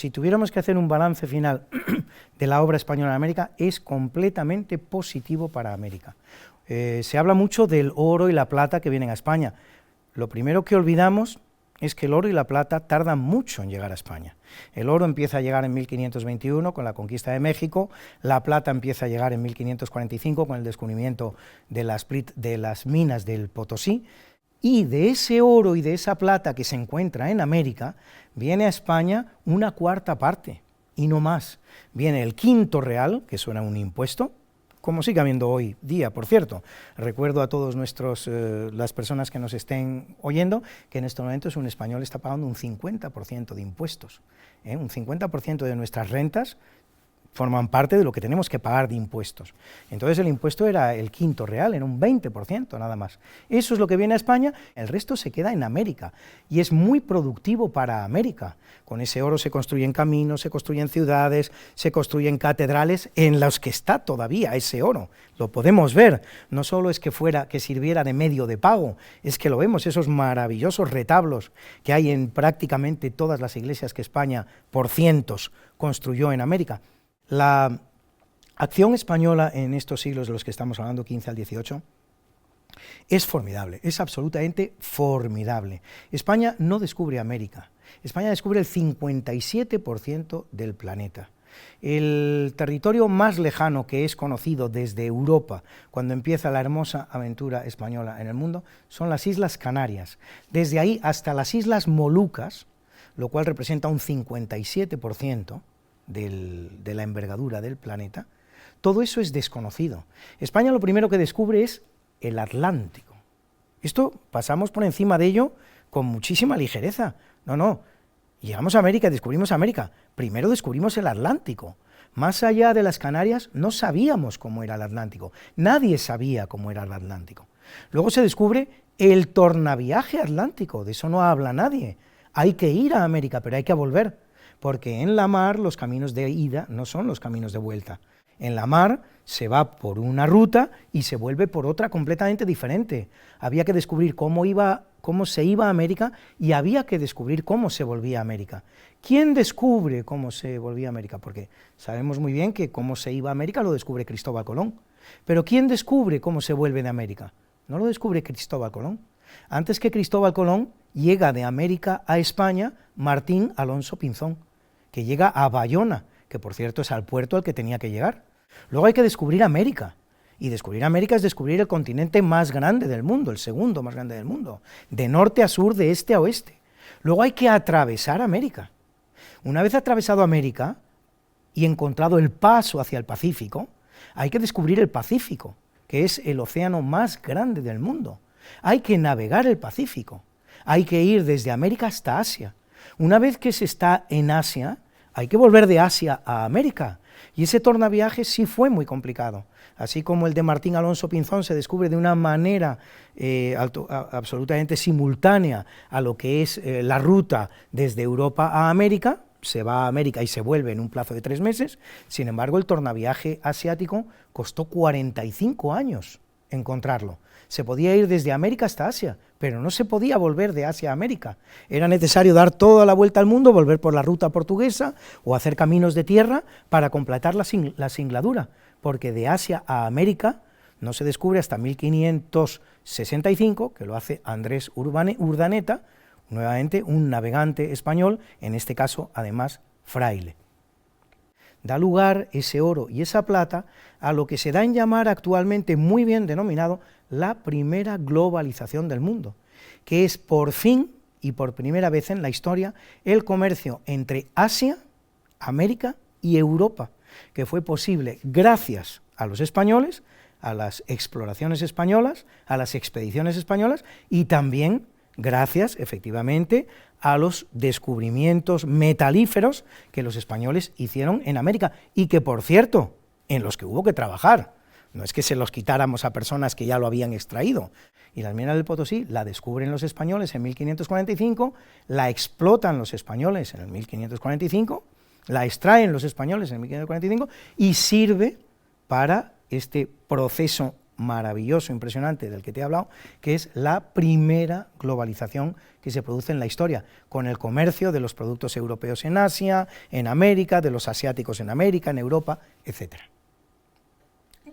si tuviéramos que hacer un balance final de la obra española en América, es completamente positivo para América. Se habla mucho del oro y la plata que vienen a España. Lo primero que olvidamos es que el oro y la plata tardan mucho en llegar a España. El oro empieza a llegar en 1521 con la conquista de México, la plata empieza a llegar en 1545 con el descubrimiento de las minas del Potosí, y de ese oro y de esa plata que se encuentra en América, viene a España una cuarta parte, y no más. Viene el quinto real, que suena un impuesto, como sigue habiendo hoy día, por cierto. Recuerdo a todos las personas que nos estén oyendo, que en estos momentos un español está pagando un 50% de impuestos. Un 50% de nuestras rentas forman parte de lo que tenemos que pagar de impuestos. Entonces el impuesto era el quinto real, era un 20% nada más. Eso es lo que viene a España, el resto se queda en América, y es muy productivo para América. Con ese oro se construyen caminos, se construyen ciudades, se construyen catedrales en los que está todavía ese oro. Lo podemos ver, no solo es que sirviera de medio de pago, es que lo vemos, esos maravillosos retablos que hay en prácticamente todas las iglesias que España, por cientos, construyó en América. La acción española en estos siglos de los que estamos hablando, 15 al 18, es formidable, es absolutamente formidable. España no descubre América, España descubre el 57% del planeta. El territorio más lejano que es conocido desde Europa, cuando empieza la hermosa aventura española en el mundo, son las Islas Canarias. Desde ahí hasta las Islas Molucas, lo cual representa un 57%, de la envergadura del planeta, todo eso es desconocido. España lo primero que descubre es el Atlántico. Esto pasamos por encima de ello con muchísima ligereza. No, llegamos a América, descubrimos América, primero descubrimos el Atlántico. Más allá de las Canarias no sabíamos cómo era el Atlántico, nadie sabía cómo era el Atlántico. Luego se descubre el tornaviaje atlántico, de eso no habla nadie. Hay que ir a América, pero hay que volver, porque en la mar los caminos de ida no son los caminos de vuelta. En la mar se va por una ruta y se vuelve por otra completamente diferente. Había que descubrir cómo se iba a América y había que descubrir cómo se volvía a América. ¿Quién descubre cómo se volvía a América? Porque sabemos muy bien que cómo se iba a América lo descubre Cristóbal Colón. Pero ¿quién descubre cómo se vuelve de América? No lo descubre Cristóbal Colón. Antes que Cristóbal Colón, llega de América a España Martín Alonso Pinzón, que llega a Bayona, que por cierto es al puerto al que tenía que llegar. Luego hay que descubrir América, y descubrir América es descubrir el continente más grande del mundo, el segundo más grande del mundo, de norte a sur, de este a oeste. Luego hay que atravesar América. Una vez atravesado América y encontrado el paso hacia el Pacífico, hay que descubrir el Pacífico, que es el océano más grande del mundo. Hay que navegar el Pacífico, hay que ir desde América hasta Asia. Una vez que se está en Asia, hay que volver de Asia a América, y ese tornaviaje sí fue muy complicado. Así como el de Martín Alonso Pinzón se descubre de una manera absolutamente simultánea a lo que es la ruta desde Europa a América, se va a América y se vuelve en un plazo de 3 meses, sin embargo el tornaviaje asiático costó 45 años encontrarlo. Se podía ir desde América hasta Asia, pero no se podía volver de Asia a América. Era necesario dar toda la vuelta al mundo, volver por la ruta portuguesa o hacer caminos de tierra para completar la singladura, porque de Asia a América no se descubre hasta 1565, que lo hace Andrés Urdaneta, nuevamente un navegante español, en este caso además fraile. Da lugar ese oro y esa plata a lo que se da en llamar actualmente muy bien denominado la primera globalización del mundo, que es por fin y por primera vez en la historia el comercio entre Asia, América y Europa, que fue posible gracias a los españoles, a las exploraciones españolas, a las expediciones españolas y también gracias, efectivamente, a los descubrimientos metalíferos que los españoles hicieron en América y que, por cierto, en los que hubo que trabajar. No es que se los quitáramos a personas que ya lo habían extraído. Y la mina del Potosí la descubren los españoles en 1545, la explotan los españoles en el 1545, la extraen los españoles en 1545 y sirve para este proceso maravilloso, impresionante, del que te he hablado, que es la primera globalización que se produce en la historia, con el comercio de los productos europeos en Asia, en América, de los asiáticos en América, en Europa, etc.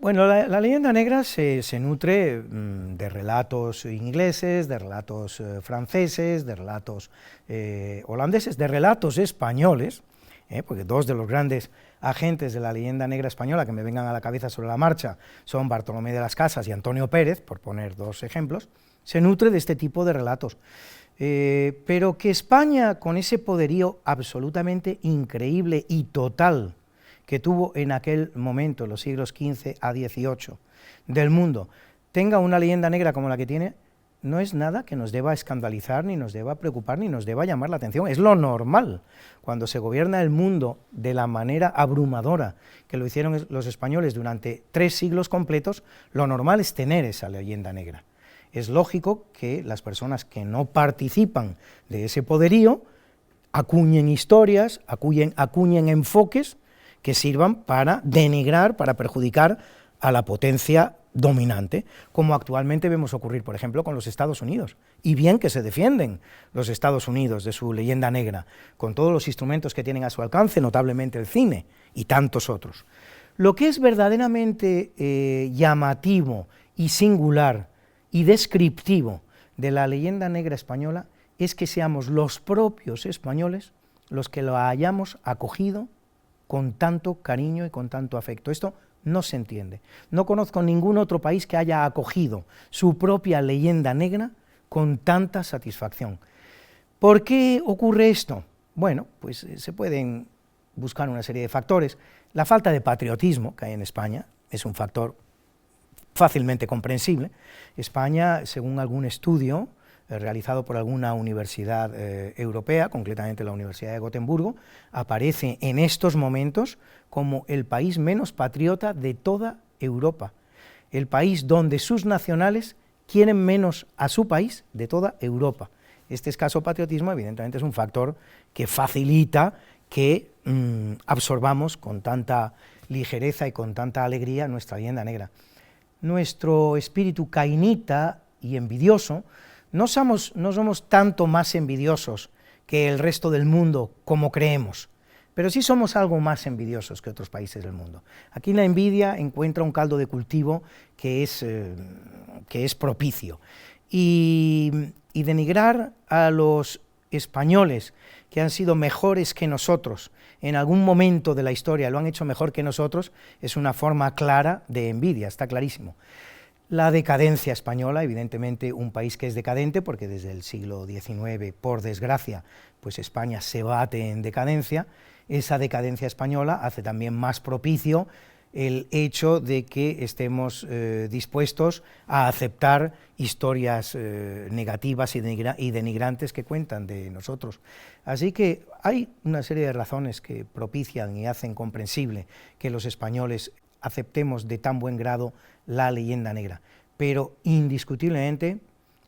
Bueno, la leyenda negra se nutre de relatos ingleses, de relatos franceses, de relatos holandeses, de relatos españoles, porque dos de los grandes agentes de la leyenda negra española que me vengan a la cabeza sobre la marcha son Bartolomé de las Casas y Antonio Pérez, por poner dos ejemplos, se nutre de este tipo de relatos. Pero que España, con ese poderío absolutamente increíble y total que tuvo en aquel momento, los siglos XV a XVIII, del mundo, tenga una leyenda negra como la que tiene, no es nada que nos deba escandalizar, ni nos deba preocupar, ni nos deba llamar la atención. Es lo normal. Cuando se gobierna el mundo de la manera abrumadora que lo hicieron los españoles durante 3 siglos completos, lo normal es tener esa leyenda negra. Es lógico que las personas que no participan de ese poderío acuñen historias, acuñen enfoques que sirvan para denigrar, para perjudicar a la potencia dominante, como actualmente vemos ocurrir, por ejemplo, con los Estados Unidos, y bien que se defienden los Estados Unidos de su leyenda negra, con todos los instrumentos que tienen a su alcance, notablemente el cine y tantos otros. Lo que es verdaderamente llamativo y singular y descriptivo de la leyenda negra española es que seamos los propios españoles los que lo hayamos acogido con tanto cariño y con tanto afecto. Esto no se entiende. No conozco ningún otro país que haya acogido su propia leyenda negra con tanta satisfacción. ¿Por qué ocurre esto? Bueno, pues se pueden buscar una serie de factores. La falta de patriotismo que hay en España es un factor fácilmente comprensible. España, según algún estudio realizado por alguna universidad europea, concretamente la Universidad de Gotemburgo, aparece en estos momentos como el país menos patriota de toda Europa, el país donde sus nacionales quieren menos a su país de toda Europa. Este escaso patriotismo, evidentemente, es un factor que facilita que absorbamos con tanta ligereza y con tanta alegría nuestra leyenda negra. Nuestro espíritu cainita y envidioso, no somos tanto más envidiosos que el resto del mundo como creemos, pero sí somos algo más envidiosos que otros países del mundo. Aquí la envidia encuentra un caldo de cultivo que es propicio. Y denigrar a los españoles que han sido mejores que nosotros en algún momento de la historia, lo han hecho mejor que nosotros, es una forma clara de envidia, está clarísimo. La decadencia española, evidentemente un país que es decadente, porque desde el siglo XIX, por desgracia, pues España se bate en decadencia. Esa decadencia española hace también más propicio el hecho de que estemos dispuestos a aceptar historias negativas y denigrantes que cuentan de nosotros. Así que hay una serie de razones que propician y hacen comprensible que los españoles aceptemos de tan buen grado la leyenda negra, pero indiscutiblemente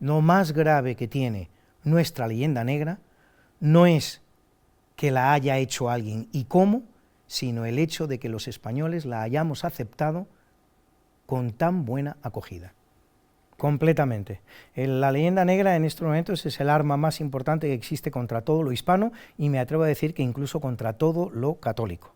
lo más grave que tiene nuestra leyenda negra no es que la haya hecho alguien y cómo, sino el hecho de que los españoles la hayamos aceptado con tan buena acogida. Completamente. La leyenda negra en estos momentos es el arma más importante que existe contra todo lo hispano y me atrevo a decir que incluso contra todo lo católico.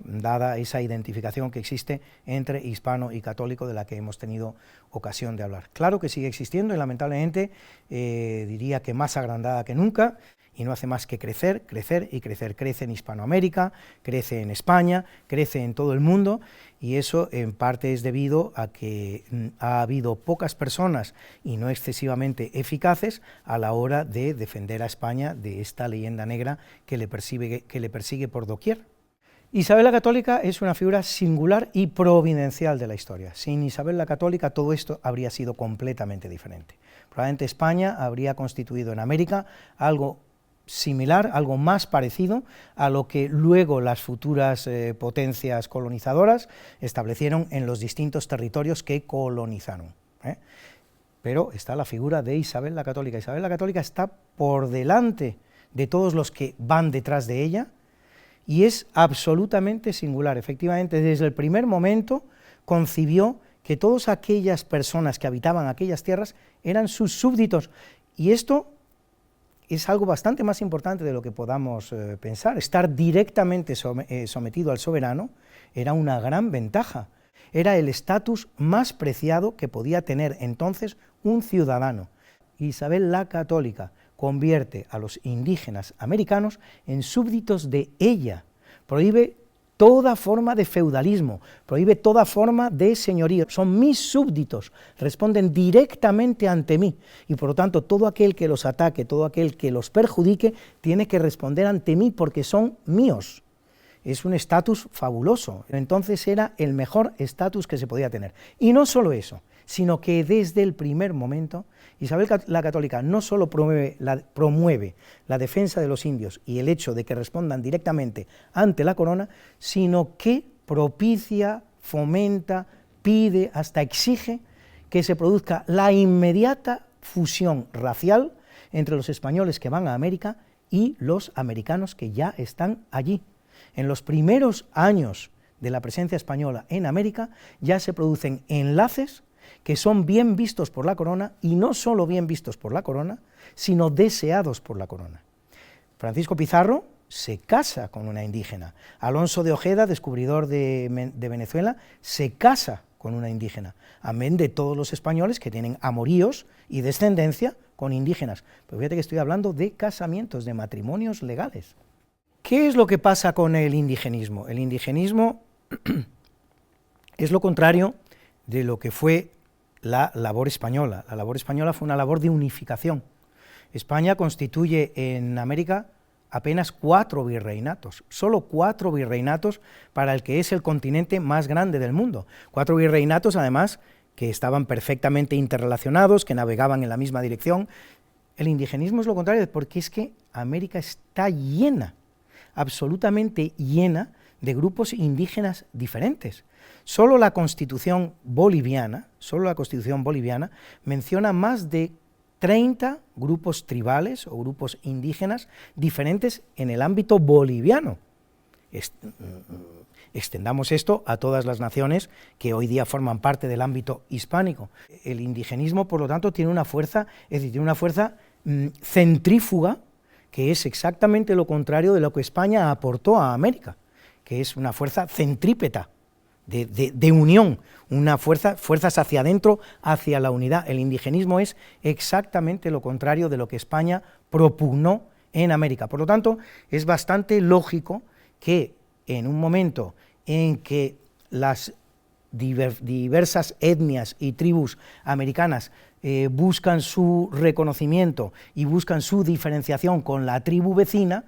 Dada esa identificación que existe entre hispano y católico de la que hemos tenido ocasión de hablar. Claro que sigue existiendo y lamentablemente diría que más agrandada que nunca, y no hace más que crecer, crecer y crecer. Crece en Hispanoamérica, crece en España, crece en todo el mundo, y eso en parte es debido a que ha habido pocas personas y no excesivamente eficaces a la hora de defender a España de esta leyenda negra que le persigue por doquier. Isabel la Católica es una figura singular y providencial de la historia. Sin Isabel la Católica todo esto habría sido completamente diferente. Probablemente España habría constituido en América algo similar, algo más parecido a lo que luego las futuras potencias colonizadoras establecieron en los distintos territorios que colonizaron. Pero está la figura de Isabel la Católica. Isabel la Católica está por delante de todos los que van detrás de ella, y es absolutamente singular. Efectivamente, desde el primer momento concibió que todas aquellas personas que habitaban aquellas tierras eran sus súbditos, y esto es algo bastante más importante de lo que podamos pensar. Estar directamente sometido al soberano era una gran ventaja, era el estatus más preciado que podía tener entonces un ciudadano. Isabel la Católica convierte a los indígenas americanos en súbditos de ella, prohíbe toda forma de feudalismo, prohíbe toda forma de señorío, son mis súbditos, responden directamente ante mí, y por lo tanto todo aquel que los ataque, todo aquel que los perjudique, tiene que responder ante mí porque son míos. Es un estatus fabuloso, entonces era el mejor estatus que se podía tener. Y no solo eso, sino que desde el primer momento Isabel la Católica no solo promueve la defensa de los indios y el hecho de que respondan directamente ante la corona, sino que propicia, fomenta, pide, hasta exige que se produzca la inmediata fusión racial entre los españoles que van a América y los americanos que ya están allí. En los primeros años de la presencia española en América ya se producen enlaces que son bien vistos por la corona, y no solo bien vistos por la corona, sino deseados por la corona. Francisco Pizarro se casa con una indígena, Alonso de Ojeda, descubridor de Venezuela, se casa con una indígena, amén de todos los españoles que tienen amoríos y descendencia con indígenas. Pero fíjate que estoy hablando de casamientos, de matrimonios legales. ¿Qué es lo que pasa con el indigenismo? El indigenismo es lo contrario de lo que fue la labor española. La labor española fue una labor de unificación. España constituye en América apenas 4 virreinatos, solo 4 virreinatos para el que es el continente más grande del mundo. 4 virreinatos, además, que estaban perfectamente interrelacionados, que navegaban en la misma dirección. El indigenismo es lo contrario, porque es que América está llena, absolutamente llena, de grupos indígenas diferentes. Solo la Constitución boliviana menciona más de 30 grupos tribales o grupos indígenas diferentes en el ámbito boliviano. Extendamos esto a todas las naciones que hoy día forman parte del ámbito hispánico. El indigenismo, por lo tanto, tiene una fuerza, centrífuga, que es exactamente lo contrario de lo que España aportó a América, que es una fuerza centrípeta, de unión, fuerzas hacia adentro, hacia la unidad. El indigenismo es exactamente lo contrario de lo que España propugnó en América. Por lo tanto, es bastante lógico que en un momento en que las diversas etnias y tribus americanas buscan su reconocimiento y buscan su diferenciación con la tribu vecina,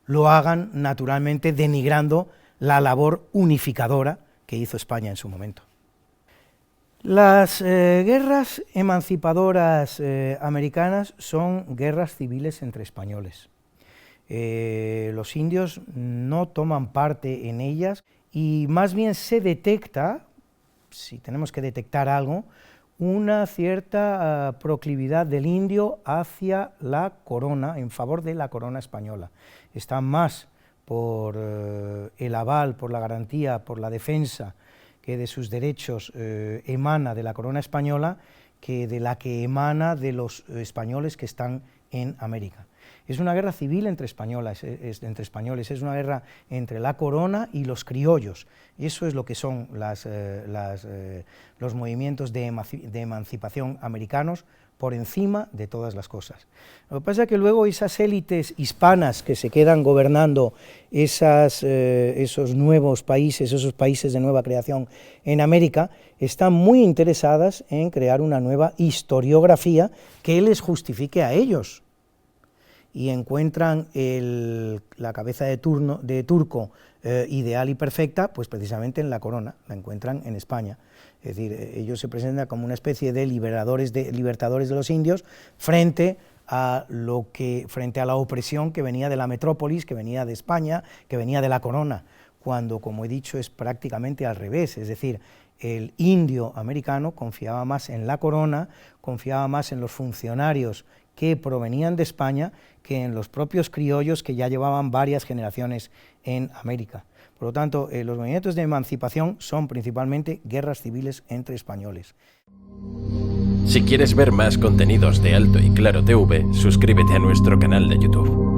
lo hagan naturalmente denigrando la labor unificadora que hizo España en su momento. Las guerras emancipadoras americanas son guerras civiles entre españoles. Los indios no toman parte en ellas y más bien se detecta, si tenemos que detectar algo, una cierta proclividad del indio hacia la corona, en favor de la corona española. Está más por el aval, por la garantía, por la defensa que de sus derechos emana de la corona española, que de la que emana de los españoles que están en América. Es una guerra civil entre españoles, es una guerra entre la corona y los criollos, y eso es lo que son los movimientos de emancipación americanos por encima de todas las cosas. Lo que pasa es que luego esas élites hispanas que se quedan gobernando esos nuevos países, esos países de nueva creación en América, están muy interesadas en crear una nueva historiografía que les justifique a ellos, y encuentran la cabeza de turco ideal y perfecta, pues precisamente en la corona, la encuentran en España. Es decir, ellos se presentan como una especie de libertadores de los indios frente a la opresión que venía de la metrópolis, que venía de España, que venía de la corona, cuando, como he dicho, es prácticamente al revés. Es decir, el indio americano confiaba más en la corona, confiaba más en los funcionarios que provenían de España que en los propios criollos que ya llevaban varias generaciones en América. Por lo tanto, los movimientos de emancipación son principalmente guerras civiles entre españoles. Si quieres ver más contenidos de Alto y Claro TV, suscríbete a nuestro canal de YouTube.